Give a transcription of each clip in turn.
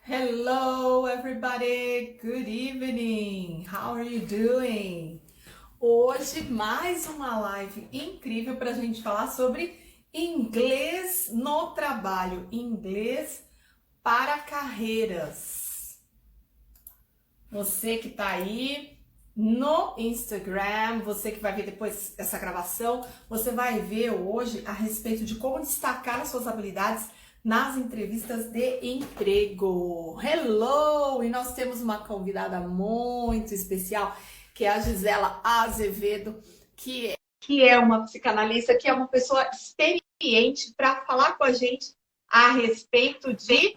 Hello, everybody. Good evening. How are you doing? Hoje, mais uma live incrível para a gente falar sobre inglês no trabalho, inglês para carreiras. Você que está aí no Instagram, você que vai ver depois essa gravação, você vai ver hoje a respeito de como destacar as suas habilidades nas entrevistas de emprego. Hello! E nós temos uma convidada muito especial, que é a Gisela Azevedo, que é uma psicanalista, que é uma pessoa experiente para falar com a gente a respeito de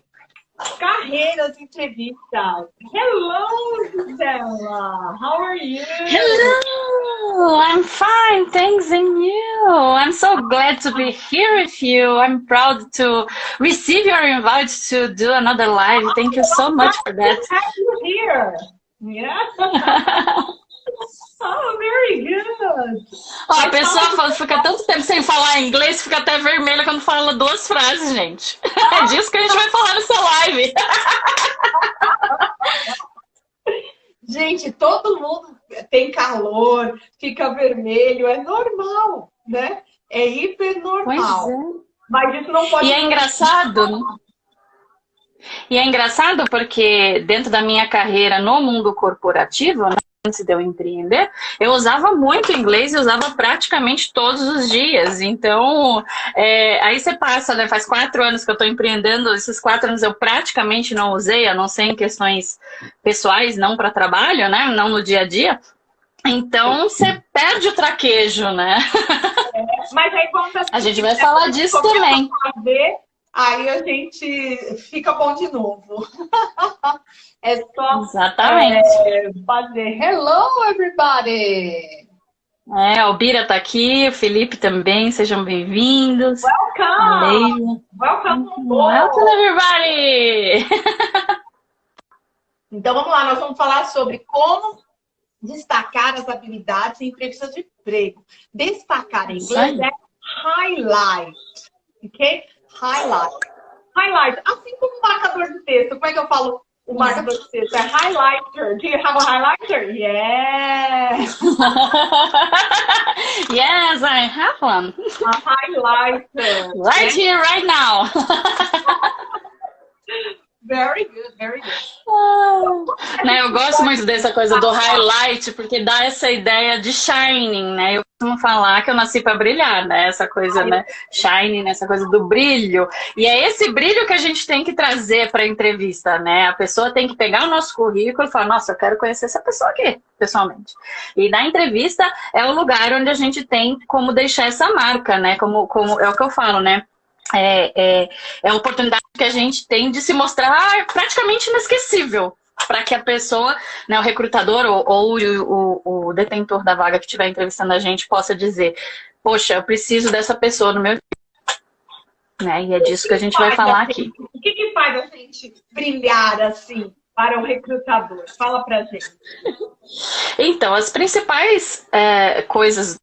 carreiras, entrevistas. Hello, Gisela! How are you? Hello, I'm fine, thanks, and you? I'm so glad to be here with you. I'm proud to receive your invite to do another live. Thank you so much for that. To have you here. Yeah. Oh, very good. Ó, a pessoa fica tanto tempo sem falar inglês, fica até vermelha quando fala duas frases, gente. É disso que a gente vai falar nessa live. Gente, todo mundo tem calor, fica vermelho, é normal, né? É hiper normal. Pois é. Mas isso não pode... E é engraçado. E é engraçado porque dentro da minha carreira no mundo corporativo, né, antes de eu empreender, eu usava muito inglês e usava praticamente todos os dias. Então, aí você passa, né? Faz 4 anos que eu estou empreendendo, esses 4 anos eu praticamente não usei, a não ser em questões pessoais, não para trabalho, né? Não no dia a dia. Então, você perde o traquejo, né? Mas aí quando a gente vai falar disso também. Aí a gente fica bom de novo. É só fazer hello, everybody! A Bira tá aqui, o Felipe também, sejam bem-vindos. Welcome! Welcome, everybody! Então vamos lá, nós vamos falar sobre como destacar as habilidades em entrevistas de emprego. Destacar em inglês é highlight, ok? Highlight. Highlight. Assim como marcador de texto. Como é que eu falo o marcador de texto? É highlighter. Do you have a highlighter? Yes. Yes, I have one. A highlighter. Right here, right now. Very good, very good. Né, eu gosto muito dessa coisa do highlight, porque dá essa ideia de shining, né? Eu costumo falar que eu nasci para brilhar, né? Essa coisa, né? Shining, essa coisa do brilho. E é esse brilho que a gente tem que trazer para a entrevista, né? A pessoa tem que pegar o nosso currículo e falar, nossa, eu quero conhecer essa pessoa aqui, pessoalmente. E na entrevista é o lugar onde a gente tem como deixar essa marca, né? Como é o que eu falo, né? É a oportunidade que a gente tem de se mostrar praticamente inesquecível para que a pessoa, né, o recrutador ou o detentor da vaga que estiver entrevistando a gente possa dizer, poxa, eu preciso dessa pessoa no meu time. Né? E é disso que a gente vai falar aqui. O que faz a gente brilhar assim para o recrutador? Fala pra gente. Então, as principais coisas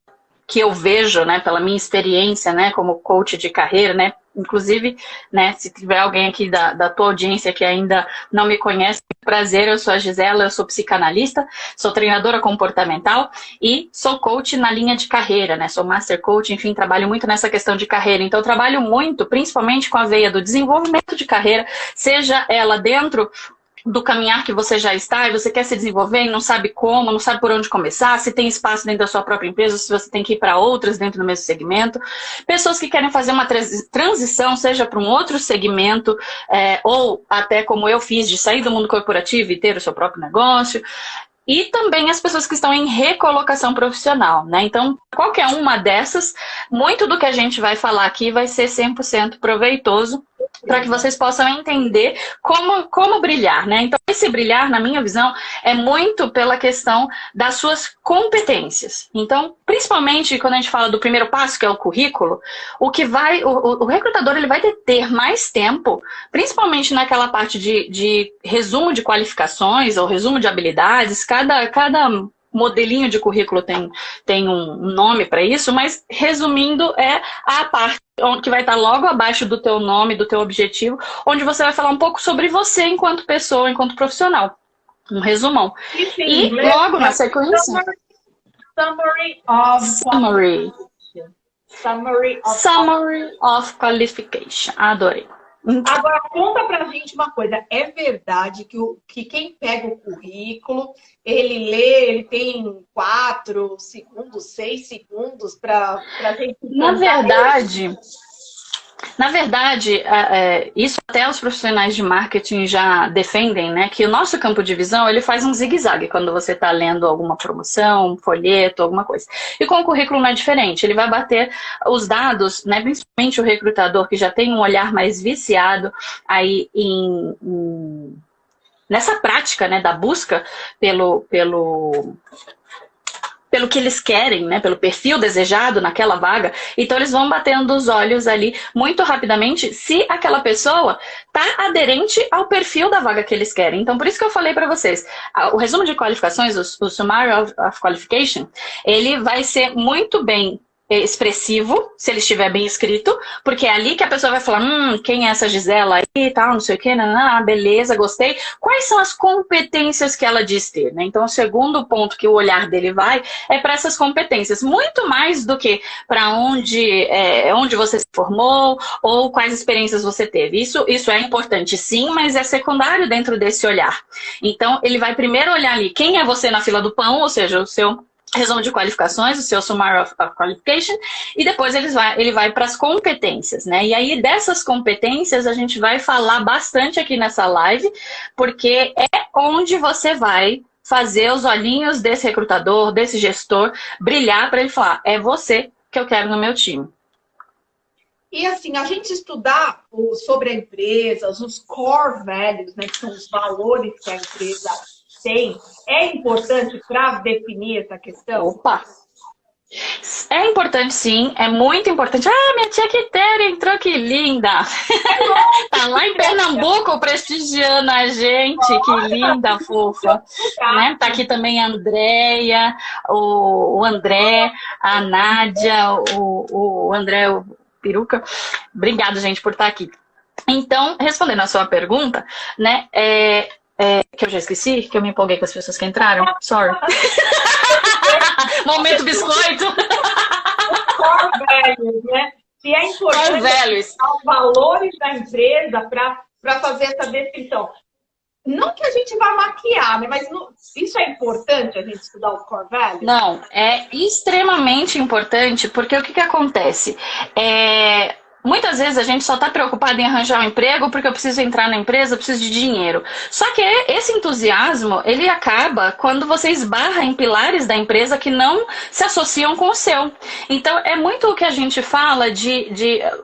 que eu vejo, né, pela minha experiência, né, como coach de carreira, né, inclusive, né, se tiver alguém aqui da tua audiência que ainda não me conhece, prazer, eu sou a Gisela, eu sou psicanalista, sou treinadora comportamental e sou coach na linha de carreira, né, sou master coach, enfim, trabalho muito nessa questão de carreira, então eu trabalho muito, principalmente com a veia do desenvolvimento de carreira, seja ela dentro do caminhar que você já está e você quer se desenvolver e não sabe como, não sabe por onde começar, se tem espaço dentro da sua própria empresa, se você tem que ir para outras dentro do mesmo segmento. Pessoas que querem fazer uma transição, seja para um outro segmento, ou até como eu fiz, de sair do mundo corporativo e ter o seu próprio negócio. E também as pessoas que estão em recolocação profissional, né? Então, qualquer uma dessas, muito do que a gente vai falar aqui vai ser 100% proveitoso para que vocês possam entender como brilhar, né? Então, esse brilhar, na minha visão, é muito pela questão das suas competências. Então, principalmente quando a gente fala do primeiro passo, que é o currículo, o recrutador ele vai ter mais tempo, principalmente naquela parte de resumo de qualificações ou resumo de habilidades. Cada modelinho de currículo tem um nome para isso, mas resumindo é a parte que vai estar logo abaixo do teu nome, do teu objetivo, onde você vai falar um pouco sobre você enquanto pessoa, enquanto profissional. Um resumão. E logo na sequência... Summary of qualification. Adorei. Agora, conta pra gente uma coisa. É verdade que quem pega o currículo, ele lê, ele tem 4 segundos, 6 segundos pra gente... Na verdade, isso até os profissionais de marketing já defendem, né? Que o nosso campo de visão, ele faz um zigue-zague quando você está lendo alguma promoção, um folheto, alguma coisa. E com o currículo não é diferente. Ele vai bater os dados, né? Principalmente o recrutador que já tem um olhar mais viciado aí nessa prática, né? Da busca pelo que eles querem, né, pelo perfil desejado naquela vaga. Então eles vão batendo os olhos ali muito rapidamente se aquela pessoa está aderente ao perfil da vaga que eles querem. Então por isso que eu falei para vocês, o resumo de qualificações, o Summary of Qualification, ele vai ser muito bem expressivo, se ele estiver bem escrito, porque é ali que a pessoa vai falar, quem é essa Gisela aí e tal, não sei o que, beleza, gostei. Quais são as competências que ela diz ter, né? Então, o segundo ponto que o olhar dele vai é para essas competências, muito mais do que para onde você se formou ou quais experiências você teve. Isso é importante sim, mas é secundário dentro desse olhar. Então, ele vai primeiro olhar ali quem é você na fila do pão, ou seja, o seu resumo de qualificações, o seu Summary of Qualification, e depois ele vai para as competências, né? E aí dessas competências a gente vai falar bastante aqui nessa live, porque é onde você vai fazer os olhinhos desse recrutador, desse gestor, brilhar para ele falar, é você que eu quero no meu time. E assim, a gente estudar sobre a empresa, os core values, né, que são os valores que a empresa tem, é importante para definir essa questão? Opa! É importante sim, é muito importante. Minha tia Quitéria entrou, que linda! Tá lá em Pernambuco prestigiando a gente, que linda, fofa. Né? Tá aqui também a Andréia, o André, a Nádia, o André, o Peruca. Obrigada, gente, por estar aqui. Então, respondendo a sua pergunta, né, que eu já esqueci, que eu me empolguei com as pessoas que entraram. Sorry. Momento biscoito. Core values, né? Que é importante os valores da empresa para fazer essa descrição. Não que a gente vá maquiar, né? Mas isso é importante a gente estudar o core values? Não, é extremamente importante, porque o que acontece? Muitas vezes a gente só está preocupado em arranjar um emprego porque eu preciso entrar na empresa, eu preciso de dinheiro. Só que esse entusiasmo, ele acaba quando você esbarra em pilares da empresa que não se associam com o seu. Então, é muito o que a gente fala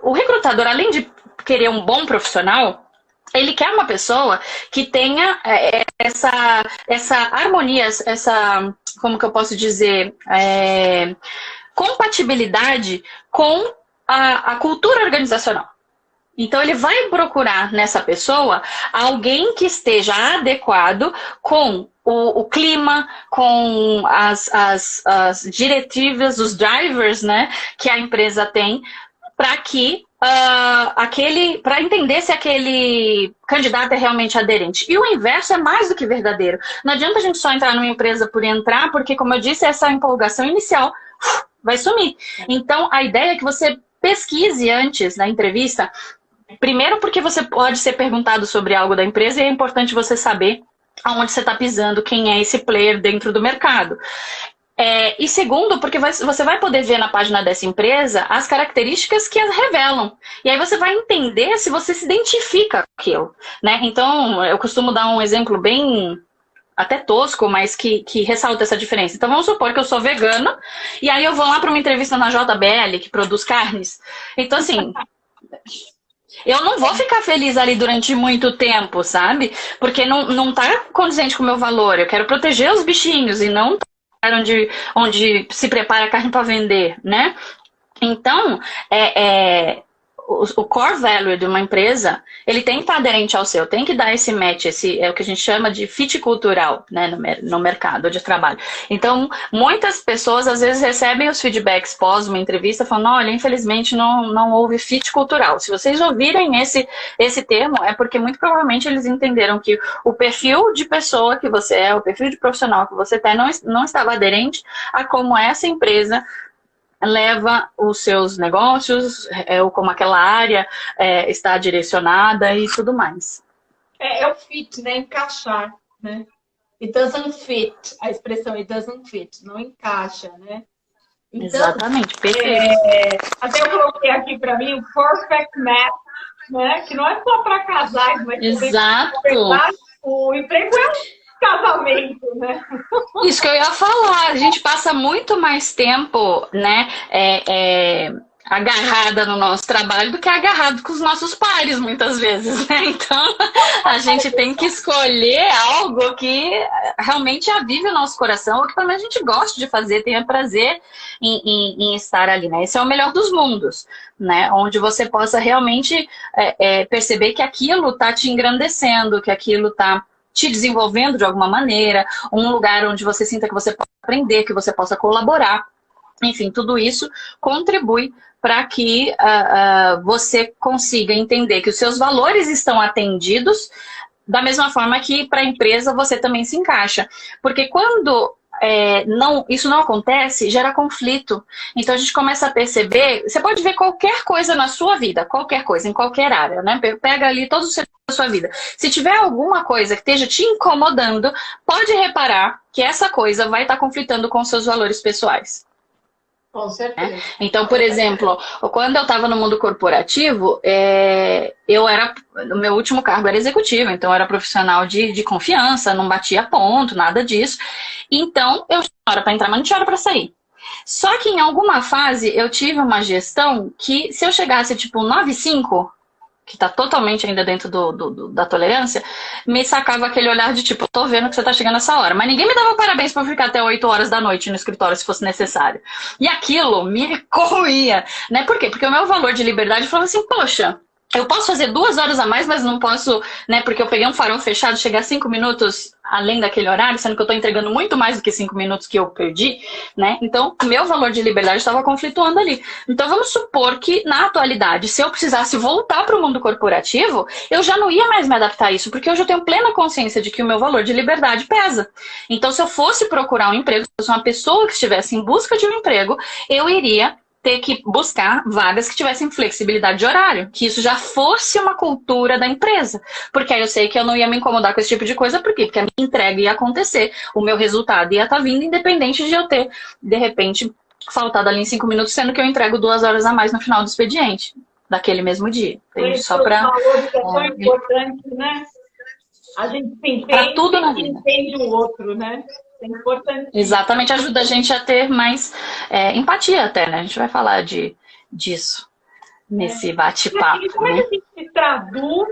o recrutador, além de querer um bom profissional, ele quer uma pessoa que tenha essa harmonia, como que eu posso dizer, compatibilidade com a cultura organizacional. Então, ele vai procurar nessa pessoa alguém que esteja adequado com o clima, com as diretivas, os drivers, né, que a empresa tem, para que para entender se aquele candidato é realmente aderente. E o inverso é mais do que verdadeiro. Não adianta a gente só entrar numa empresa por entrar, porque, como eu disse, essa empolgação inicial vai sumir. Então, a ideia é que você pesquise antes da entrevista, primeiro porque você pode ser perguntado sobre algo da empresa e é importante você saber aonde você está pisando, quem é esse player dentro do mercado. E segundo, porque você vai poder ver na página dessa empresa as características que as revelam. E aí você vai entender se você se identifica com aquilo, né? Então, eu costumo dar um exemplo bem até tosco, mas que ressalta essa diferença. Então, vamos supor que eu sou vegana, e aí eu vou lá para uma entrevista na JBL, que produz carnes. Então, assim, eu não vou ficar feliz ali durante muito tempo, sabe? Porque não tá condizente com o meu valor. Eu quero proteger os bichinhos e não onde se prepara a carne para vender, né? Então, o core value de uma empresa, ele tem que estar aderente ao seu, tem que dar esse match, é o que a gente chama de fit cultural, né, no mercado de trabalho. Então, muitas pessoas às vezes recebem os feedbacks pós uma entrevista falando, olha, infelizmente não houve fit cultural. Se vocês ouvirem esse termo, é porque muito provavelmente eles entenderam que o perfil de pessoa que você é, o perfil de profissional que você tem, não estava aderente a como essa empresa leva os seus negócios, ou como aquela área está direcionada e tudo mais. É o fit, né? Encaixar, né? It doesn't fit, a expressão it doesn't fit, não encaixa, né? Então, exatamente, perfeito. Até eu coloquei aqui para mim o perfect match, né? Que não é só para casais, mas exato. O emprego é um casamento, né? Isso que eu ia falar, a gente passa muito mais tempo, né, agarrada no nosso trabalho do que agarrado com os nossos pares, muitas vezes, né? Então, a gente tem que escolher algo que realmente avive o nosso coração, ou que pelo menos a gente goste de fazer, tenha prazer em estar ali, né? Esse é o melhor dos mundos, né? Onde você possa realmente perceber que aquilo está te engrandecendo, que aquilo está te desenvolvendo de alguma maneira, um lugar onde você sinta que você pode aprender, que você possa colaborar. Enfim, tudo isso contribui para que você consiga entender que os seus valores estão atendidos, da mesma forma que para a empresa você também se encaixa. Porque quando isso não acontece, gera conflito. Então a gente começa a perceber, você pode ver qualquer coisa na sua vida, qualquer coisa, em qualquer área, né? Pega ali todos os setores da sua vida. Se tiver alguma coisa que esteja te incomodando, pode reparar que essa coisa vai estar conflitando com os seus valores pessoais. Com certeza. Então, por exemplo, quando eu estava no mundo corporativo, o meu último cargo era executivo, então eu era profissional de confiança, não batia ponto, nada disso. Então, eu tinha hora para entrar, mas não tinha hora para sair. Só que em alguma fase eu tive uma gestão que, se eu chegasse tipo 9h05, que está totalmente ainda dentro da tolerância, me sacava aquele olhar de tipo, tô vendo que você tá chegando essa hora. Mas ninguém me dava parabéns por ficar até 8 horas da noite no escritório, se fosse necessário. E aquilo me corroía, né? Por quê? Porque o meu valor de liberdade falava assim, poxa, eu posso fazer 2 horas a mais, mas não posso, né? Porque eu peguei um farol fechado, chegar 5 minutos além daquele horário, sendo que eu tô entregando muito mais do que 5 minutos que eu perdi, né? Então, o meu valor de liberdade estava conflituando ali. Então, vamos supor que, na atualidade, se eu precisasse voltar para o mundo corporativo, eu já não ia mais me adaptar a isso, porque hoje eu tenho plena consciência de que o meu valor de liberdade pesa. Então, se eu fosse procurar um emprego, se eu fosse uma pessoa que estivesse em busca de um emprego, eu iria ter que buscar vagas que tivessem flexibilidade de horário, que isso já fosse uma cultura da empresa, porque aí eu sei que eu não ia me incomodar com esse tipo de coisa, por quê? Porque a minha entrega ia acontecer, o meu resultado ia estar vindo, independente de eu ter, de repente, faltado ali em 5 minutos, sendo que eu entrego 2 horas a mais no final do expediente, daquele mesmo dia. Só para... É tão importante, né? A gente se entende, tudo na vida. Entende o outro, né? É importante. Exatamente, ajuda a gente a ter mais empatia até, né? A gente vai falar disso nesse bate-papo. Como é que a gente traduz,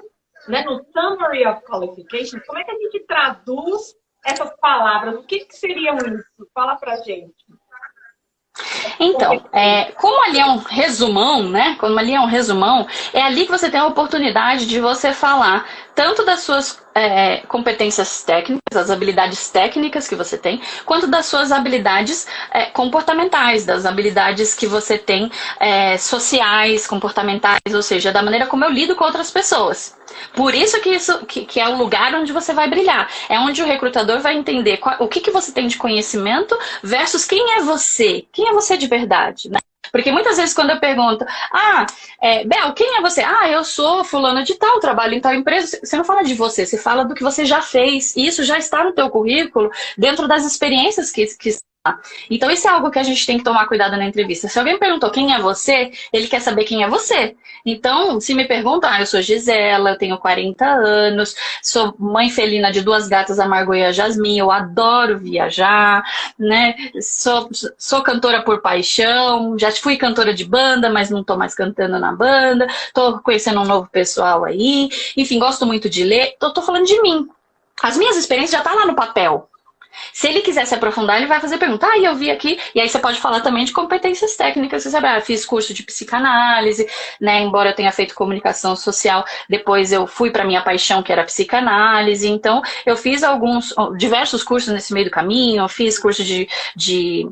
né, no Summary of Qualifications, como é que a gente traduz essas palavras? O que seriam isso? Fala pra gente. Então, como ali é um resumão, né? Como ali é um resumão, é ali que você tem a oportunidade de você falar tanto das suas competências técnicas, as habilidades técnicas que você tem, quanto das suas habilidades comportamentais, das habilidades que você tem sociais, comportamentais, ou seja, da maneira como eu lido com outras pessoas. Por isso que é o lugar onde você vai brilhar. É onde o recrutador vai entender o que você tem de conhecimento versus quem é você. Quem é você de verdade, né? Porque muitas vezes quando eu pergunto, Bel, quem é você? Eu sou fulano de tal, trabalho em tal empresa. Você não fala de você, você fala do que você já fez. E isso já está no teu currículo, dentro das experiências que então isso é algo que a gente tem que tomar cuidado na entrevista. Se alguém perguntou quem é você, ele quer saber quem é você. Então, se me perguntam, eu sou Gisela, eu tenho 40 anos, sou mãe felina de 2 gatas, a Margot e a Jasmine, eu adoro viajar, né? Sou cantora por paixão, já fui cantora de banda, mas não tô mais cantando na banda, tô conhecendo um novo pessoal aí, enfim, gosto muito de ler, tô falando de mim. As minhas experiências já tá lá no papel. Se ele quiser se aprofundar, ele vai fazer pergunta. Ah, eu vi aqui. E aí você pode falar também de competências técnicas. Você sabe, fiz curso de psicanálise, né? Embora eu tenha feito comunicação social, depois eu fui para minha paixão, que era psicanálise. Então, eu fiz diversos cursos nesse meio do caminho. Eu fiz curso de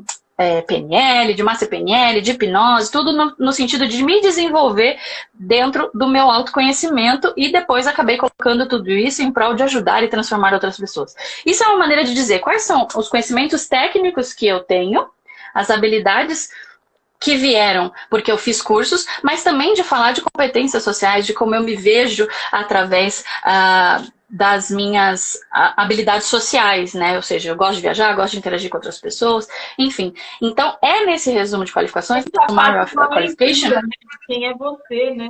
PNL, de Master PNL, de hipnose, tudo no sentido de me desenvolver dentro do meu autoconhecimento e depois acabei colocando tudo isso em prol de ajudar e transformar outras pessoas. Isso é uma maneira de dizer quais são os conhecimentos técnicos que eu tenho, as habilidades que vieram porque eu fiz cursos, mas também de falar de competências sociais, de como eu me vejo através das minhas habilidades sociais, né? Ou seja, eu gosto de viajar, gosto de interagir com outras pessoas, enfim. Então, é nesse resumo de qualificações, Summary of Qualification. Quem é você, né?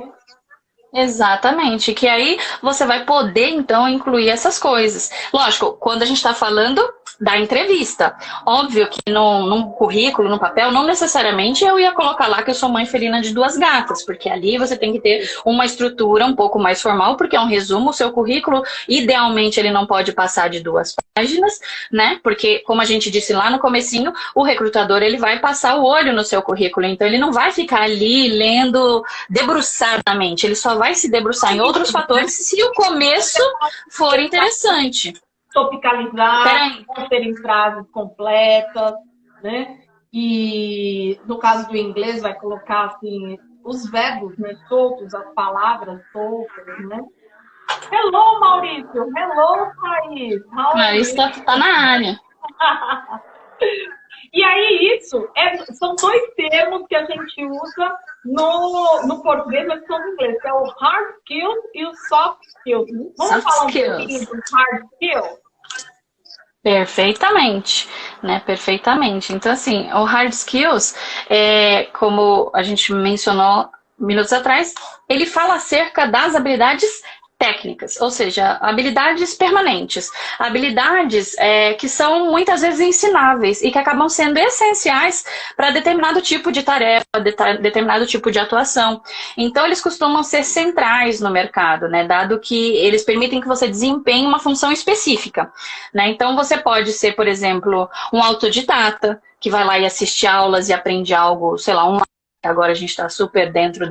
Exatamente, que aí você vai poder, então, incluir essas coisas. Lógico, quando a gente está falando da entrevista, óbvio que num currículo, no papel, não necessariamente eu ia colocar lá que eu sou mãe felina de 2 gatas, porque ali você tem que ter uma estrutura um pouco mais formal, porque é um resumo, o seu currículo, idealmente ele não pode passar de 2 páginas, né? Porque, como a gente disse lá no comecinho, o recrutador ele vai passar o olho no seu currículo, então ele não vai ficar ali lendo debruçadamente, ele só vai se debruçar em outros fatores se o começo for interessante. Topicalizar, terem frases completas, né? E no caso do inglês vai colocar assim os verbos, né, soltos, as palavras soltas, né? Hello, Maurício! Hello, Thaís! Maurício tá na área. E aí são 2 termos que a gente usa no português, mas são no inglês, que é o hard skills e o soft skills. Vamos falar um pouquinho do hard skills? Perfeitamente, né? Perfeitamente. Então, assim, o hard skills, como a gente mencionou minutos atrás, ele fala acerca das habilidades técnicas, ou seja, habilidades permanentes, habilidades que são muitas vezes ensináveis e que acabam sendo essenciais para determinado tipo de tarefa, determinado tipo de atuação. Então, eles costumam ser centrais no mercado, né? Dado que eles permitem que você desempenhe uma função específica, né? Então, você pode ser, por exemplo, um autodidata, que vai lá e assiste aulas e aprende algo, sei lá, online. Agora a gente está super dentro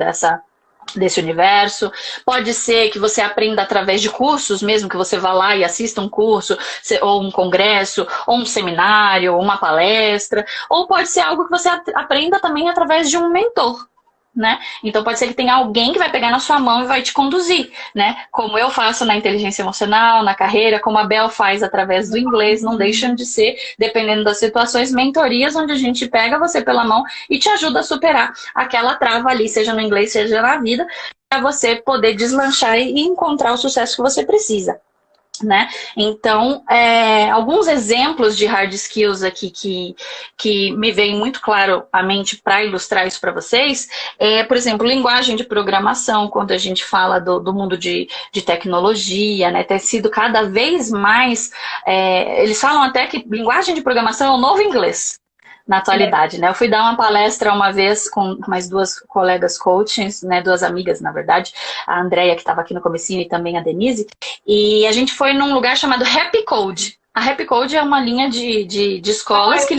desse universo. Pode ser que você aprenda através de cursos, mesmo que você vá lá e assista um curso, ou um congresso, ou um seminário, ou uma palestra, ou pode ser algo que você aprenda também através de um mentor, né? Então pode ser que tenha alguém que vai pegar na sua mão e vai te conduzir, né? Como eu faço na inteligência emocional, na carreira, como a Bel faz através do inglês, não deixam de ser, dependendo das situações, mentorias onde a gente pega você pela mão e te ajuda a superar aquela trava ali, seja no inglês, seja na vida, para você poder deslanchar e encontrar o sucesso que você precisa. Né? Então, alguns exemplos de hard skills aqui que me vem muito claro à mente para ilustrar isso para vocês por exemplo, linguagem de programação, quando a gente fala do mundo de tecnologia, né? Ter sido cada vez mais, eles falam até que linguagem de programação é o novo inglês na atualidade, né? Eu fui dar uma palestra uma vez com mais 2 colegas coachings, né? 2 amigas, na verdade, a Andrea, que estava aqui no comecinho, e também a Denise, e a gente foi num lugar chamado Happy Code. A Happy Code é uma linha de escolas que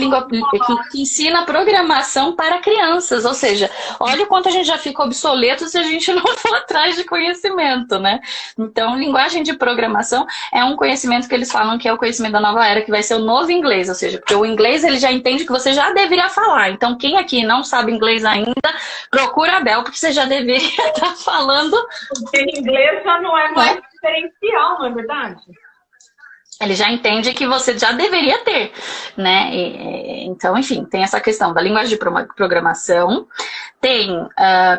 ensina programação para crianças, ou seja, olha o quanto a gente já fica obsoleto se a gente não for atrás de conhecimento, né? Então, linguagem de programação é um conhecimento que eles falam que é o conhecimento da nova era, que vai ser o novo inglês, ou seja, porque o inglês ele já entende que você já deveria falar. Então, quem aqui não sabe inglês ainda, procura a Bel, porque você já deveria estar falando. Porque inglês já não é mais diferencial, não é verdade? Ele já entende que você já deveria ter, né? Então, enfim, tem essa questão da linguagem de programação, tem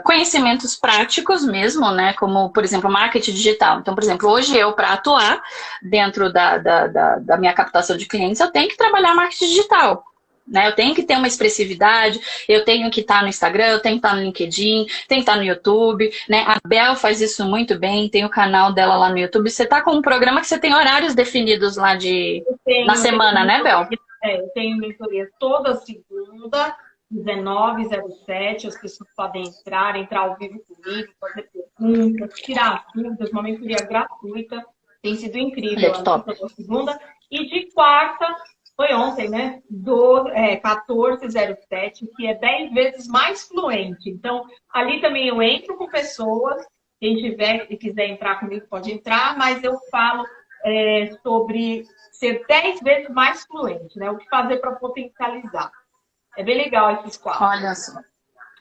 conhecimentos práticos mesmo, né? Como, por exemplo, marketing digital. Então, por exemplo, hoje eu, para atuar dentro da minha captação de clientes, eu tenho que trabalhar marketing digital. Né? Eu tenho que ter uma expressividade, eu tenho que estar no Instagram, eu tenho que estar no LinkedIn, tenho que estar no YouTube, né? A Bel faz isso muito bem, tem o canal dela lá no YouTube. Você está com um programa que você tem horários definidos lá na semana, né, Bel? Eu tenho mentoria toda segunda, 19h07, as pessoas podem entrar ao vivo comigo, fazer perguntas, tirar dúvidas, uma mentoria gratuita, tem sido incrível. Top. Toda segunda. E de quarta, foi ontem, né? 1407, que é 10 vezes mais fluente. Então, ali também eu entro com pessoas, quem tiver e quiser entrar comigo pode entrar, mas eu falo sobre ser 10 vezes mais fluente, né? O que fazer para potencializar. É bem legal esses quadros. Olha só.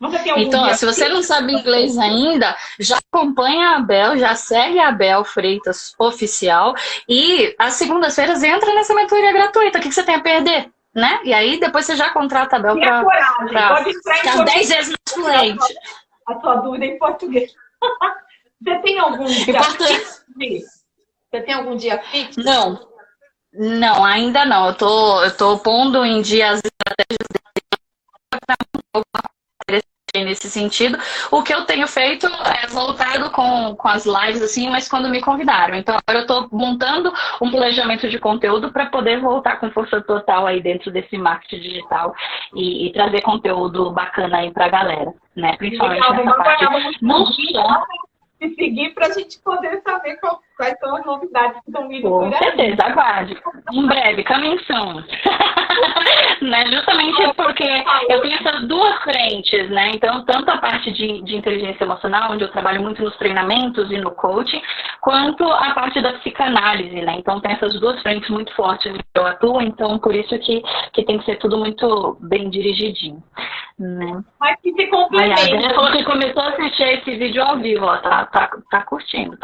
Você tem algum Então, ó, dia se você não sabe inglês ainda, já acompanha a Abel, já segue a Abel Freitas Oficial e às segundas-feiras entra nessa mentoria gratuita. O que você tem a perder? Né? E aí depois você já contrata a Abel para pode entrar em ficar 10 vezes mais fluente. A sua dúvida em português. Você tem algum dia fixo? Você tem algum dia fixo? Não, ainda não. Eu tô pondo em dia as estratégias nesse sentido. O que eu tenho feito é voltado com as lives, assim, mas quando me convidaram. Então, agora eu estou montando um planejamento de conteúdo para poder voltar com força total aí dentro desse marketing digital e trazer conteúdo bacana aí para a galera, né? Principalmente nessa parte. Não só se seguir para a gente poder saber quais são as novidades que estão vindo por aí. Com certeza, aguarde. Em breve, coming soon. Né? Justamente porque eu tenho essas duas frentes, né? Então, tanto a parte de inteligência emocional, onde eu trabalho muito nos treinamentos e no coaching, quanto a parte da psicanálise, né? Então, tem essas duas frentes muito fortes que eu atuo, então, por isso que tem que ser tudo muito bem dirigidinho, né? Mas que se complementa. Aliás, ela falou que começou a assistir esse vídeo ao vivo, ó, tá curtindo.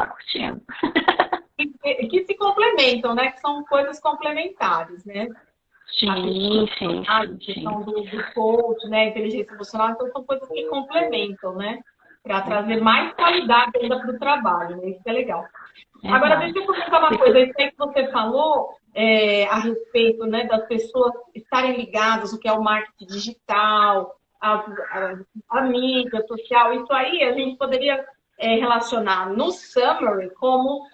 Que se complementam, né? Que são coisas complementares, né? Sim. A questão do coach, né? Inteligência emocional, então são coisas que complementam, né? Para trazer mais qualidade ainda para o trabalho, né? Isso é legal. Agora, deixa eu comentar uma coisa. Isso aí que você falou a respeito, né, das pessoas estarem ligadas no que é o marketing digital, a mídia social. Isso aí a gente poderia relacionar no summary como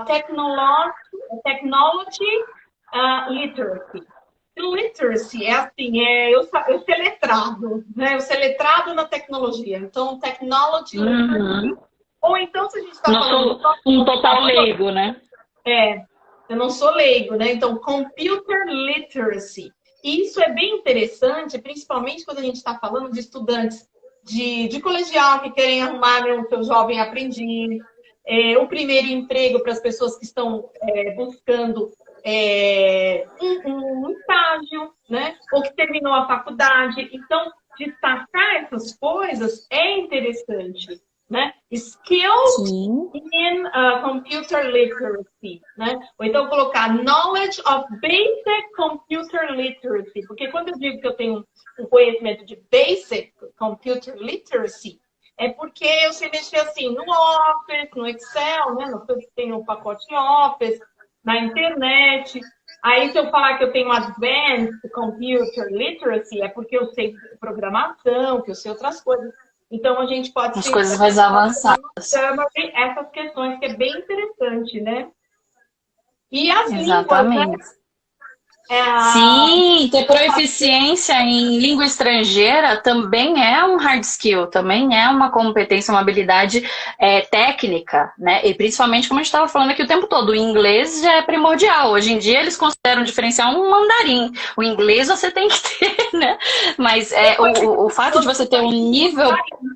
technology literacy. Literacy é assim, eu ser letrado, né? Eu ser letrado na tecnologia. Então, technology literacy. Ou então, se a gente está falando... um total leigo, né? Eu não sou leigo, né? Então, computer literacy. E isso é bem interessante, principalmente quando a gente está falando de estudantes de colegial que querem arrumar o seu jovem aprendiz, o primeiro emprego para as pessoas que estão buscando um estágio, né? Ou que terminou a faculdade. Então, destacar essas coisas é interessante, né? Skills in computer literacy, né? Ou então colocar knowledge of basic computer literacy, porque quando eu digo que eu tenho um conhecimento de basic computer literacy, é porque eu sei mexer assim no Office, no Excel, né? Tem um pacote Office, na internet. Aí, se eu falar que eu tenho Advanced Computer Literacy, é porque eu sei programação, que eu sei outras coisas. Então, a gente pode... As coisas mais avançadas. Essas questões, que é bem interessante, né? E as Exatamente. línguas, né? Sim, ter proficiência em língua estrangeira também é um hard skill, também é uma competência, uma habilidade técnica, né? E principalmente, como a gente estava falando aqui o tempo todo, o inglês já é primordial. Hoje em dia eles consideram diferenciar um mandarim. O inglês você tem que ter, né? Mas o fato de você ter um nível...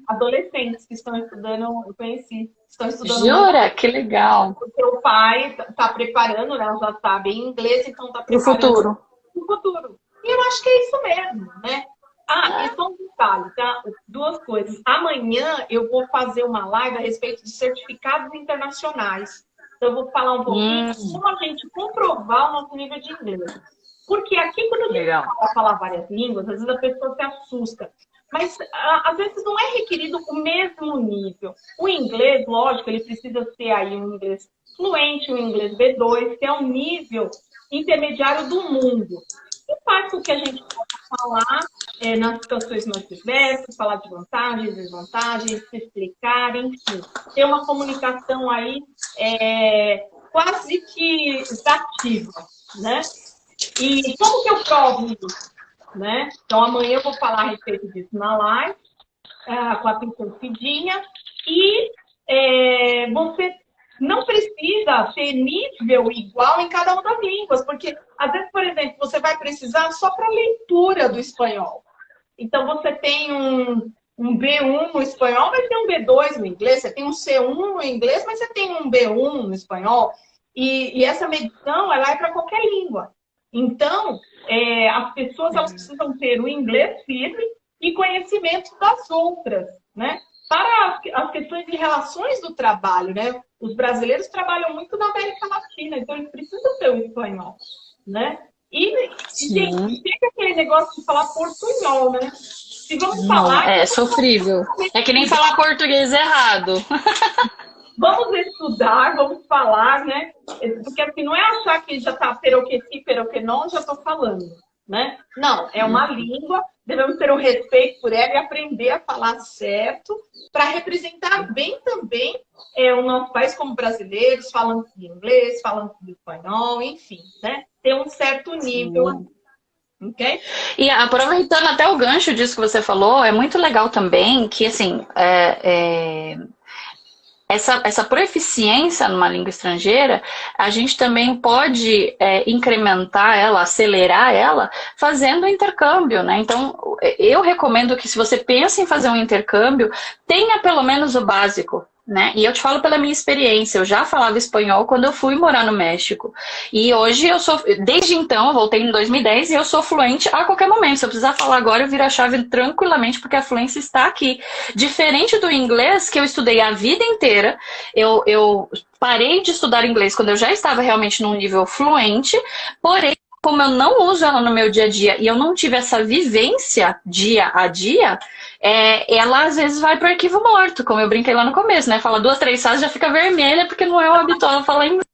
Adolescentes que estão estudando, eu conheci. Estão estudando. Jura? Que legal. Porque o pai está preparando, né? Já sabe inglês, então está preparando. No futuro. E eu acho que é isso mesmo, né? E só um detalhe, tá? Duas coisas. Amanhã eu vou fazer uma live a respeito de certificados internacionais. Então, eu vou falar um pouquinho como a gente comprovar o nosso nível de inglês. Porque aqui, quando a gente fala várias línguas, às vezes a pessoa se assusta. Mas, às vezes, não é requerido o mesmo nível. O inglês, lógico, ele precisa ser aí um inglês fluente, um inglês B2, que é um nível intermediário do mundo. E faz com que a gente possa falar nas situações mais diversas, falar de vantagens, desvantagens, se explicar, enfim. Ter uma comunicação aí quase que ativa, né? E como que eu provo isso? Né? Então, amanhã eu vou falar a respeito disso na live, com a Pintor Cidinha. E você não precisa ter nível igual em cada uma das línguas, porque, às vezes, por exemplo, você vai precisar só para leitura do espanhol. Então, você tem um B1 no espanhol, mas tem um B2 no inglês, você tem um C1 no inglês, mas você tem um B1 no espanhol. E essa medição, ela é para qualquer língua. Então, as pessoas, elas precisam ter o inglês firme e conhecimento das outras, né? Para as questões de relações do trabalho, né? Os brasileiros trabalham muito na América Latina, então eles precisam ter o espanhol, né? E tem aquele negócio de falar portunhol, né? Se vamos falar... É sofrível. É que nem falar português errado. Vamos estudar, vamos falar, né? Porque assim, não é achar que já está peroqueci, peroquenon, já estou falando, né? Não, é uma língua, devemos ter o respeito por ela e aprender a falar certo para representar bem também o nosso país como brasileiros, falando de inglês, falando de espanhol, enfim, né? Ter um certo nível. Okay? E aproveitando até o gancho disso que você falou, é muito legal também que, assim, essa proficiência numa língua estrangeira, a gente também pode incrementar ela, acelerar ela, fazendo intercâmbio, né? Então, eu recomendo que se você pensa em fazer um intercâmbio, tenha pelo menos o básico, né? E eu te falo pela minha experiência, eu já falava espanhol quando eu fui morar no México. E hoje desde então, eu voltei em 2010 e eu sou fluente a qualquer momento. Se eu precisar falar agora, eu viro a chave tranquilamente, porque a fluência está aqui. Diferente do inglês, que eu estudei a vida inteira, eu parei de estudar inglês quando eu já estava realmente num nível fluente, porém, como eu não uso ela no meu dia a dia e eu não tive essa vivência dia a dia, ela às vezes vai para o arquivo morto, como eu brinquei lá no começo, né? Fala 2, 3 frases já fica vermelha porque não é o habitual falar inglês,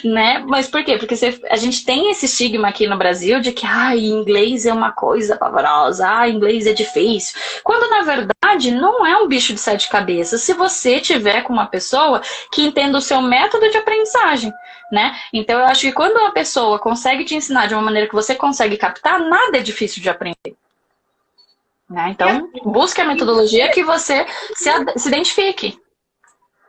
né? Mas por quê? Porque a gente tem esse estigma aqui no Brasil de que inglês é uma coisa pavorosa, inglês é difícil. Quando na verdade não é um bicho de 7 cabeças, se você tiver com uma pessoa que entenda o seu método de aprendizagem. Né? Então eu acho que quando uma pessoa consegue te ensinar de uma maneira que você consegue captar, nada é difícil de aprender. Né? Então, busque a metodologia que você se identifique.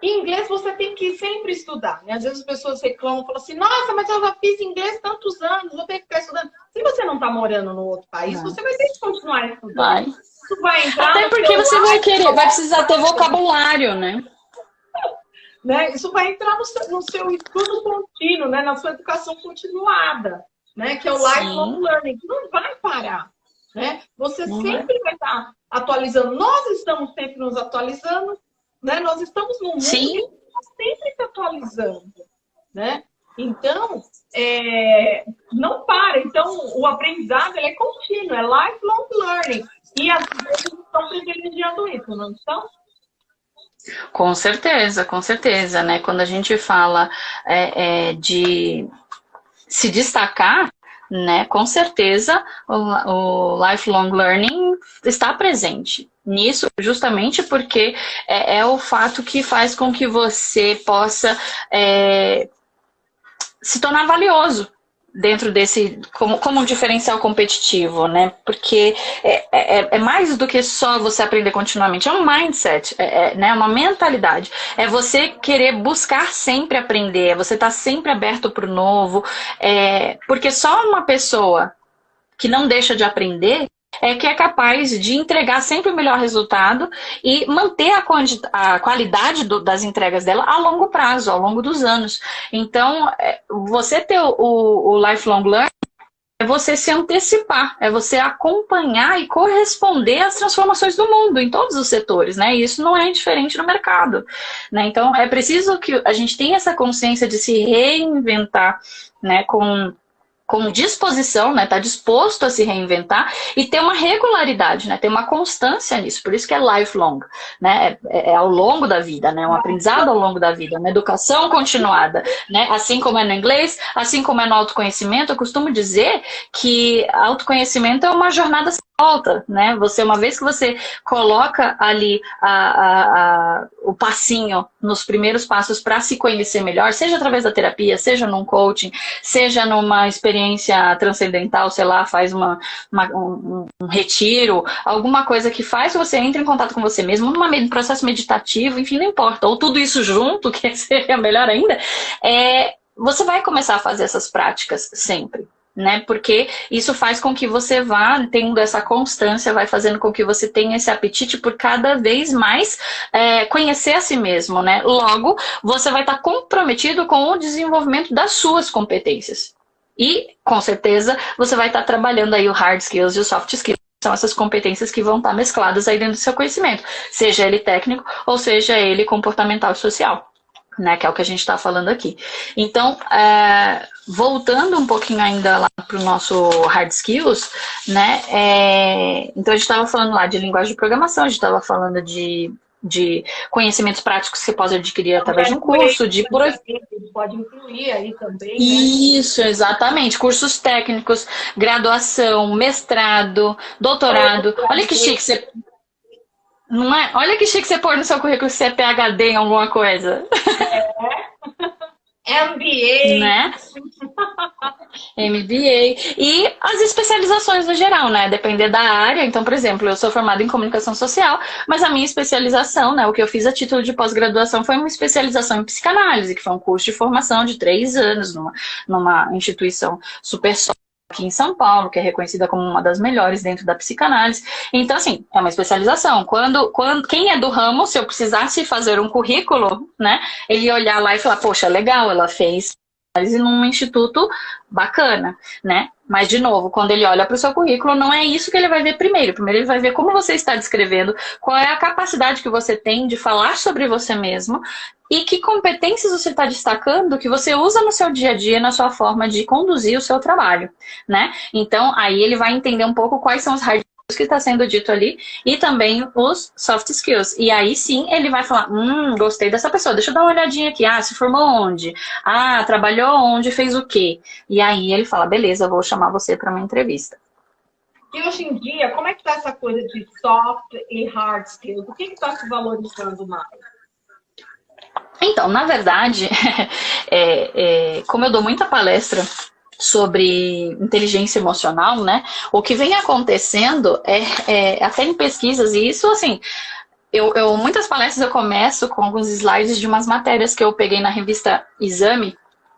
Em inglês você tem que sempre estudar, né? Às vezes as pessoas reclamam, falam assim, nossa, mas eu já fiz inglês tantos anos, vou ter que ficar estudando. Se você não está morando no outro país, você vai ter que continuar estudando. Vai. Isso vai entrar. Até porque você vai precisar ter vocabulário, né? Isso vai entrar no seu estudo contínuo, né? Na sua educação continuada, né? Que é o lifelong learning, que não vai parar, né? Você sempre vai estar atualizando. Nós estamos sempre nos atualizando, né? Nós estamos no mundo que está sempre se atualizando, né? Então, não para. Então, o aprendizado é contínuo, é lifelong learning. E as pessoas estão privilegiando isso, não estão? Com certeza, né? Quando a gente fala de se destacar, né? Com certeza o lifelong learning está presente nisso, justamente porque é o fato que faz com que você possa se tornar valioso dentro desse, como um diferencial competitivo, né? Porque é mais do que só você aprender continuamente, é um mindset, né? Uma mentalidade. É você querer buscar sempre aprender, é você estar sempre aberto para o novo, porque só uma pessoa que não deixa de aprender que é capaz de entregar sempre o melhor resultado e manter a qualidade das entregas dela a longo prazo, ao longo dos anos. Então, você ter o lifelong learning é você se antecipar, é você acompanhar e corresponder às transformações do mundo em todos os setores, né? E isso não é diferente no mercado, né? Então, é preciso que a gente tenha essa consciência de se reinventar, né? Com disposição, né? Tá disposto a se reinventar e ter uma regularidade, né? Ter uma constância nisso. Por isso que é lifelong, né? É ao longo da vida, né? Um aprendizado ao longo da vida, uma educação continuada, né? Assim como é no inglês, assim como é no autoconhecimento, eu costumo dizer que autoconhecimento é uma jornada sem volta, né? Você, uma vez que você coloca ali o passinho nos primeiros passos para se conhecer melhor, seja através da terapia, seja num coaching, seja numa experiência transcendental, sei lá, faz um retiro, alguma coisa que faz que você entre em contato com você mesmo, num processo meditativo, enfim, não importa, ou tudo isso junto, que seria melhor ainda, você vai começar a fazer essas práticas sempre. Né? Porque isso faz com que você vá tendo essa constância, vai fazendo com que você tenha esse apetite por cada vez mais conhecer a si mesmo, né? Logo, você vai estar comprometido com o desenvolvimento das suas competências. E, com certeza, você vai estar trabalhando aí o hard skills e o soft skills. São essas competências que vão estar mescladas aí dentro do seu conhecimento, seja ele técnico ou seja ele comportamental e social. Né, que é o que a gente está falando aqui. Então, voltando um pouquinho ainda lá para o nosso hard skills, né, então a gente estava falando lá de linguagem de programação, a gente estava falando de conhecimentos práticos que você pode adquirir através de um curso, pode incluir aí também, né? Isso, exatamente. Cursos técnicos, graduação, mestrado, doutorado. Olha que chique você... Não é? Olha que chique você pôr no seu currículo que você é PhD em alguma coisa. MBA. Né? MBA. E as especializações no geral, né? Depender da área. Então, por exemplo, eu sou formada em comunicação social, mas a minha especialização, né? O que eu fiz a título de pós-graduação foi uma especialização em psicanálise, que foi um curso de formação de 3 anos numa instituição super sólida aqui em São Paulo, que é reconhecida como uma das melhores dentro da psicanálise. Então, assim, é uma especialização. Quem é do ramo, se eu precisasse fazer um currículo, né, ele ia olhar lá e falar, poxa, legal, ela fez análise num instituto bacana, né? Mas, de novo, quando ele olha para o seu currículo, não é isso que ele vai ver primeiro. Primeiro ele vai ver como você está descrevendo, qual é a capacidade que você tem de falar sobre você mesmo e que competências você está destacando que você usa no seu dia a dia, na sua forma de conduzir o seu trabalho, né? Então, aí ele vai entender um pouco quais são os hard skills que está sendo dito ali e também os soft skills. E aí sim ele vai falar, gostei dessa pessoa, deixa eu dar uma olhadinha aqui. Ah, se formou onde? Ah, trabalhou onde? Fez o quê? E aí ele fala, beleza, eu vou chamar você para uma entrevista. E hoje em dia, como é que está essa coisa de soft e hard skills? O que está se valorizando mais? Então, na verdade, como eu dou muita palestra sobre inteligência emocional, né? O que vem acontecendo até em pesquisas, e isso, assim, muitas palestras eu começo com alguns slides de umas matérias que eu peguei na revista Exame,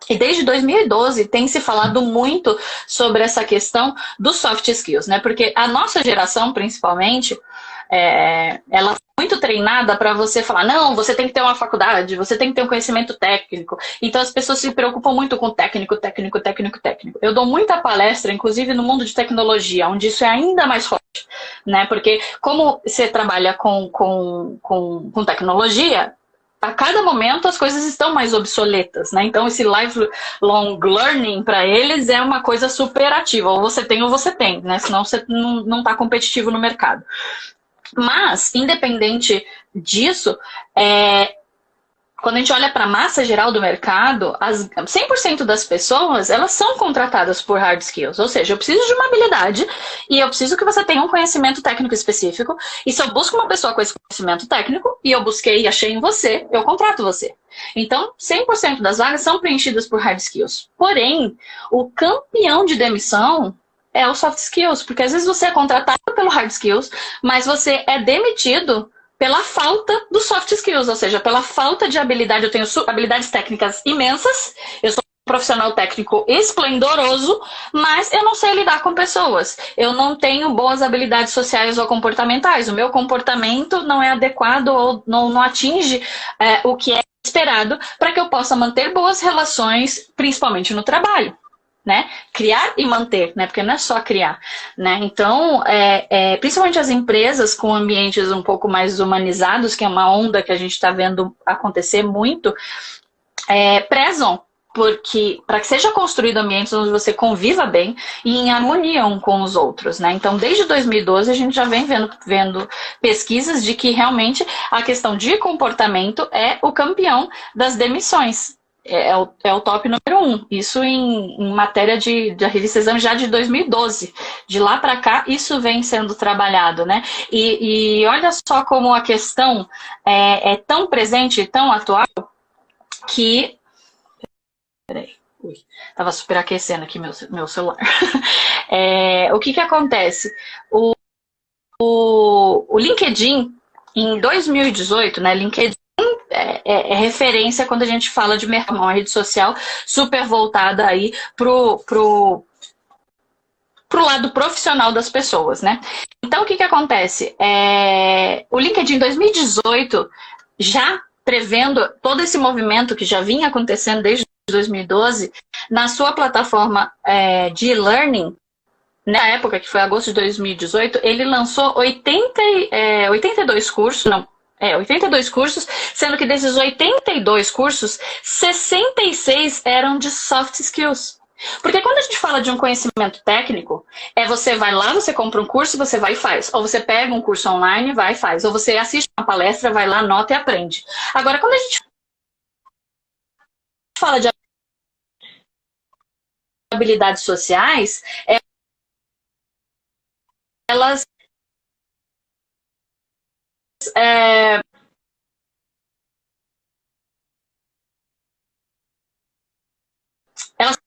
e desde 2012 tem se falado muito sobre essa questão dos soft skills, né? Porque a nossa geração, principalmente, ela é muito treinada para você falar, não, você tem que ter uma faculdade, você tem que ter um conhecimento técnico. Então as pessoas se preocupam muito com técnico. Eu dou muita palestra, inclusive no mundo de tecnologia, onde isso é ainda mais forte, né? Porque como você trabalha com tecnologia, a cada momento as coisas estão mais obsoletas, né? Então esse lifelong learning para eles é uma coisa super ativa, ou você tem, né? Senão você não está competitivo no mercado. Mas, independente disso, quando a gente olha para a massa geral do mercado, 100% das pessoas, elas são contratadas por hard skills. Ou seja, eu preciso de uma habilidade e eu preciso que você tenha um conhecimento técnico específico. E se eu busco uma pessoa com esse conhecimento técnico, e eu busquei e achei em você, eu contrato você. Então, 100% das vagas são preenchidas por hard skills. Porém, o campeão de demissão é o soft skills, porque às vezes você é contratado pelo hard skills, mas você é demitido pela falta dos soft skills, ou seja, pela falta de habilidade. Eu tenho habilidades técnicas imensas, eu sou um profissional técnico esplendoroso, mas eu não sei lidar com pessoas. Eu não tenho boas habilidades sociais ou comportamentais. O meu comportamento não é adequado ou não atinge o que é esperado para que eu possa manter boas relações, principalmente no trabalho. Né? Criar e manter, né? Porque não é só criar, né? Então, principalmente as empresas com ambientes um pouco mais humanizados, que é uma onda que a gente está vendo acontecer muito, prezam porque para que seja construído ambientes onde você conviva bem e em harmonia um com os outros, né? Então, desde 2012 a gente já vem vendo pesquisas de que realmente a questão de comportamento é o campeão das demissões. é o top número 1. Isso em matéria da revista Exame já de 2012. De lá para cá, isso vem sendo trabalhado, né? E olha só como a questão é tão presente, tão atual, que... Peraí. Ui, tava superaquecendo aqui meu celular. O que acontece? O LinkedIn, em 2018, né? LinkedIn é referência quando a gente fala de mercado, uma rede social super voltada aí pro lado profissional das pessoas, né? Então, o que acontece? O LinkedIn em 2018, já prevendo todo esse movimento que já vinha acontecendo desde 2012, na sua plataforma de e-learning, na época, que foi agosto de 2018, ele lançou 82 cursos, 82 cursos, sendo que desses 82 cursos, 66 eram de soft skills. Porque quando a gente fala de um conhecimento técnico, você vai lá, você compra um curso, você vai e faz. Ou você pega um curso online, vai e faz. Ou você assiste uma palestra, vai lá, anota e aprende. Agora, quando a gente fala de habilidades sociais, elas elas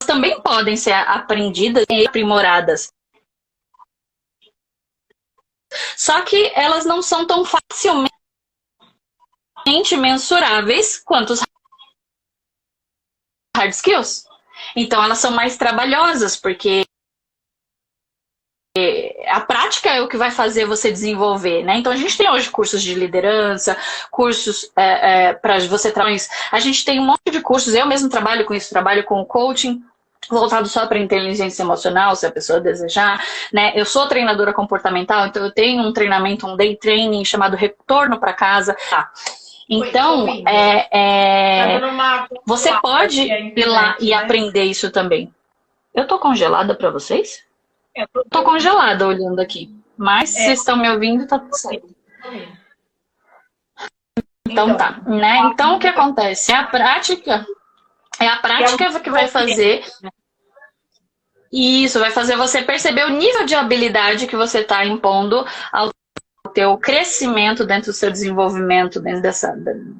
também podem ser aprendidas e aprimoradas. Só que elas não são tão facilmente mensuráveis quanto os hard skills. Então elas são mais trabalhosas, porque a prática é o que vai fazer você desenvolver, né? Então a gente tem hoje cursos de liderança, cursos para você trabalhar. A gente tem um monte de cursos, eu mesmo trabalho com isso, trabalho com coaching voltado só para inteligência emocional, se a pessoa desejar, né? Eu sou treinadora comportamental, então eu tenho um treinamento, um day training chamado Retorno para Casa. Então, você pode ir lá e aprender isso também. Eu tô congelada para vocês? Tô congelada olhando aqui, mas se vocês estão me ouvindo, tá tudo certo. Então tá, né? Então o que acontece? É a prática que vai fazer. Isso, vai fazer você perceber o nível de habilidade que você está impondo ao teu crescimento dentro do seu desenvolvimento, dentro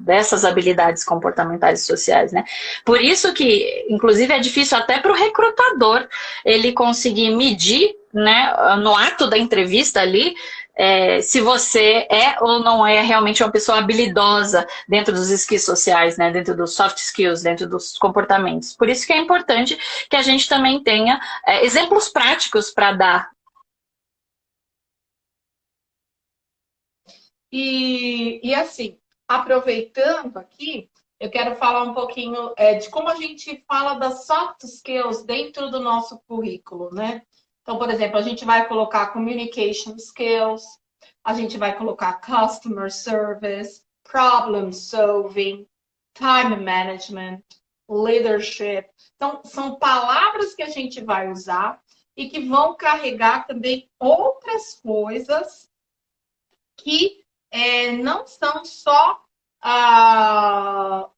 dessas habilidades comportamentais e sociais, né? Por isso que, inclusive, é difícil até para o recrutador ele conseguir medir, né, no ato da entrevista ali, se você é ou não é realmente uma pessoa habilidosa dentro dos skills sociais, né, dentro dos soft skills, dentro dos comportamentos. Por isso que é importante que a gente também tenha exemplos práticos para dar. E assim, aproveitando aqui, eu quero falar um pouquinho de como a gente fala das soft skills dentro do nosso currículo, né? Então, por exemplo, a gente vai colocar communication skills, a gente vai colocar customer service, problem solving, time management, leadership. Então, são palavras que a gente vai usar e que vão carregar também outras coisas que não são só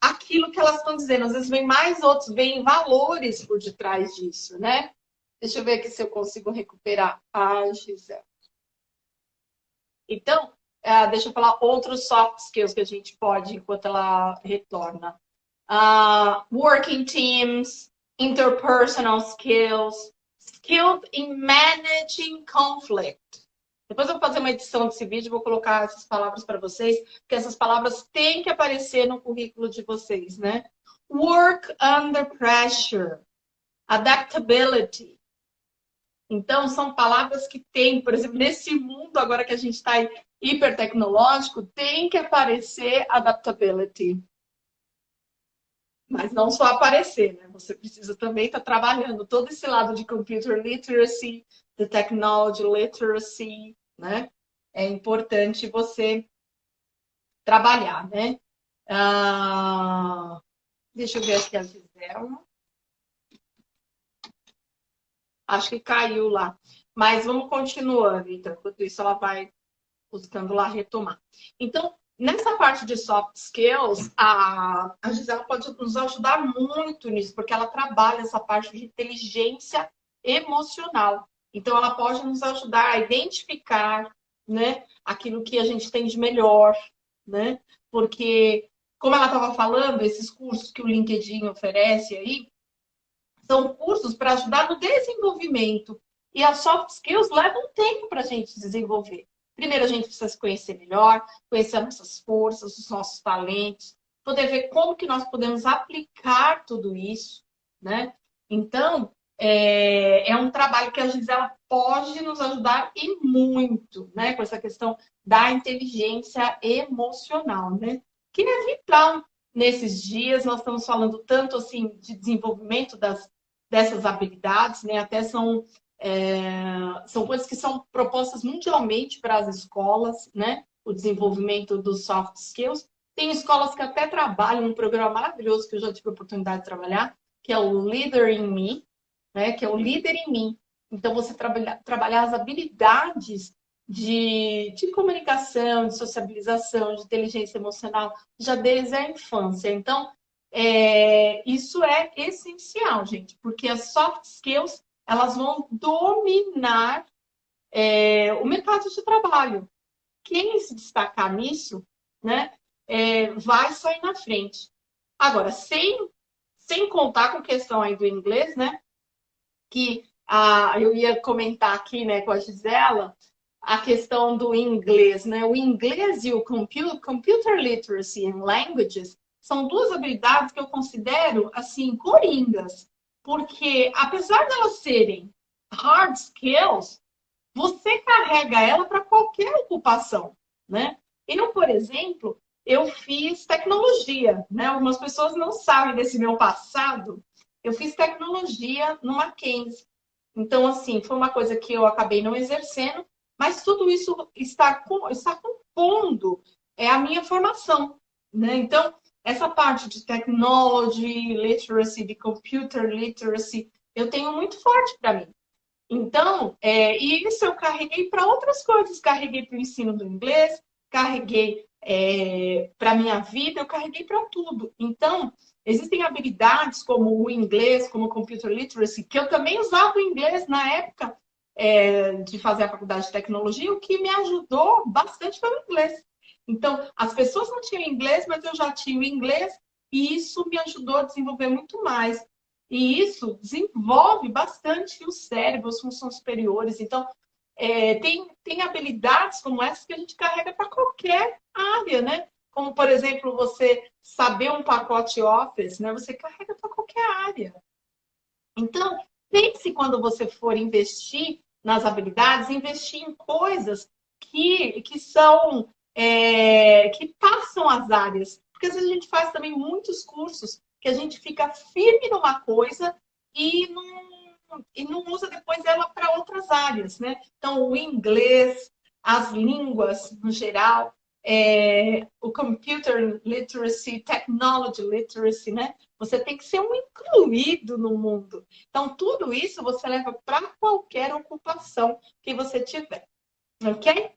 aquilo que elas estão dizendo. Às vezes vem mais outros, vem valores por detrás disso, né? Deixa eu ver aqui se eu consigo recuperar a Gisele. Então, deixa eu falar outros soft skills que a gente pode, enquanto ela retorna. Working teams, interpersonal skills, skills in managing conflict. Depois eu vou fazer uma edição desse vídeo e vou colocar essas palavras para vocês, porque essas palavras têm que aparecer no currículo de vocês, né? Work under pressure, adaptability. Então, são palavras que tem, por exemplo, nesse mundo agora que a gente está hipertecnológico, tem que aparecer adaptability. Mas não só aparecer, né? Você precisa também estar trabalhando todo esse lado de computer literacy, de technology literacy, né? É importante você trabalhar, né? Deixa eu ver aqui a Gisela. Acho que caiu lá. Mas vamos continuando, então. Enquanto isso, ela vai buscando lá retomar. Então, nessa parte de soft skills, a Gisela pode nos ajudar muito nisso, porque ela trabalha essa parte de inteligência emocional. Então, ela pode nos ajudar a identificar, né, aquilo que a gente tem de melhor, né? Porque, como ela estava falando, esses cursos que o LinkedIn oferece aí, são cursos para ajudar no desenvolvimento. E as soft skills levam tempo para a gente desenvolver. Primeiro, a gente precisa se conhecer melhor, conhecer as nossas forças, os nossos talentos, poder ver como que nós podemos aplicar tudo isso, né? Então, é um trabalho que a Gisela pode nos ajudar e muito, né? Com essa questão da inteligência emocional, né? Que é vital nesses dias. Nós estamos falando tanto, assim, de desenvolvimento dessas habilidades, né? Até são coisas que são propostas mundialmente para as escolas, né? O desenvolvimento dos soft skills. Tem escolas que até trabalham um programa maravilhoso que eu já tive a oportunidade de trabalhar, que é o Leader in Me, né? Que é o Líder em Mim. Então, você trabalhar as habilidades de comunicação, de sociabilização, de inteligência emocional, já desde a infância. Então, isso é essencial, gente, porque as soft skills elas vão dominar o mercado de trabalho. Quem se destacar nisso, né, vai sair na frente. Agora, sem contar com a questão aí do inglês, né, que eu ia comentar aqui, né, com a Gisela, a questão do inglês, né? O inglês e o computer literacy and languages são duas habilidades que eu considero, assim, coringas. Porque, apesar de elas serem hard skills, você carrega ela para qualquer ocupação, né? Eu, por exemplo, eu fiz tecnologia, né? Algumas pessoas não sabem desse meu passado. Eu fiz tecnologia no Mackenzie. Então, assim, foi uma coisa que eu acabei não exercendo, mas tudo isso está compondo a minha formação, né? Então, essa parte de technology literacy, de computer literacy, eu tenho muito forte para mim. Então, e isso eu carreguei para outras coisas. Carreguei para o ensino do inglês, carreguei para a minha vida, eu carreguei para tudo. Então, existem habilidades como o inglês, como o computer literacy, que eu também usava o inglês na época de fazer a faculdade de tecnologia, o que me ajudou bastante foi o inglês. Então, as pessoas não tinham inglês, mas eu já tinha o inglês, e isso me ajudou a desenvolver muito mais. E isso desenvolve bastante o cérebro, as funções superiores. Então, tem habilidades como essas que a gente carrega para qualquer área, né? Como, por exemplo, você saber um pacote Office, né? Você carrega para qualquer área. Então, pense quando você for investir nas habilidades, investir em coisas que são que passam as áreas. Porque às vezes a gente faz também muitos cursos que a gente fica firme numa coisa e não usa depois ela para outras áreas, né? Então, o inglês, as línguas no geral, o computer literacy, technology literacy, né? Você tem que ser um incluído no mundo. Então, tudo isso você leva para qualquer ocupação que você tiver, ok?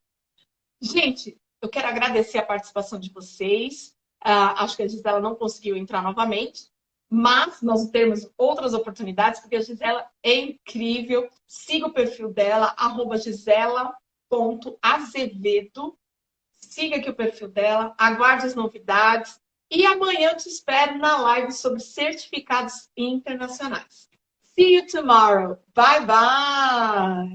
Gente, eu quero agradecer a participação de vocês. Acho que a Gisela não conseguiu entrar novamente, mas nós temos outras oportunidades, porque a Gisela é incrível. Siga o perfil dela, @gisela.azevedo. Siga aqui o perfil dela, aguarde as novidades. E amanhã eu te espero na live sobre certificados internacionais. See you tomorrow. Bye, bye!